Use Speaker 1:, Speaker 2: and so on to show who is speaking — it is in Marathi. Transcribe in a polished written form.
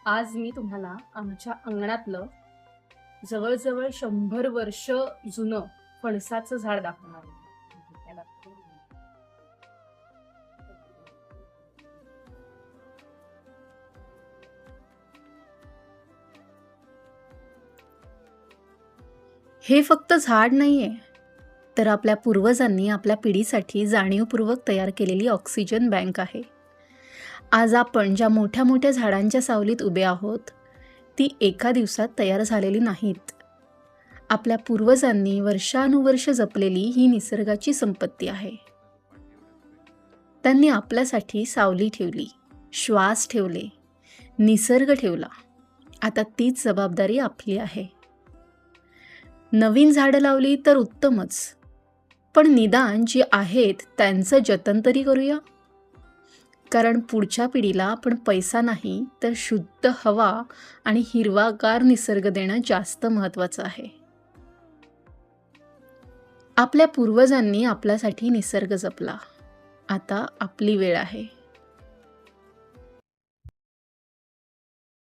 Speaker 1: आज मी तुम्हाला आमच्या अंगणातलं जवळजवळ 100 वर्ष जुनं फणसाचं झाड दाखवणार आहे.
Speaker 2: हे फक्त झाड नाहीये, तर आपल्या पूर्वजांनी आपल्या पिढीसाठी जाणीवपूर्वक तयार केलेली ऑक्सिजन बँक आहे. आज आपण ज्या मोठ्या मोठ्या झाडांच्या सावलीत उभे आहोत, ती एका दिवसात तयार झालेली नाहीत. आपल्या पूर्वजांनी वर्षानुवर्ष जपलेली ही निसर्गाची संपत्ती आहे. त्यांनी आपल्यासाठी सावली ठेवली, श्वास ठेवले, निसर्ग ठेवला. आता तीच जबाबदारी आपली आहे. नवीन झाडं लावली तर उत्तमच, पण निदान जी आहेत त्यांचं जतन तरी करूया. कारण पुढच्या पिढीला आपण पैसा नाही तर शुद्ध हवा आणि हिरवागार निसर्ग देणं जास्त महत्त्वाचं आहे. आपल्या पूर्वजांनी आपल्यासाठी निसर्ग जपला. आता आपली वेळ आहे.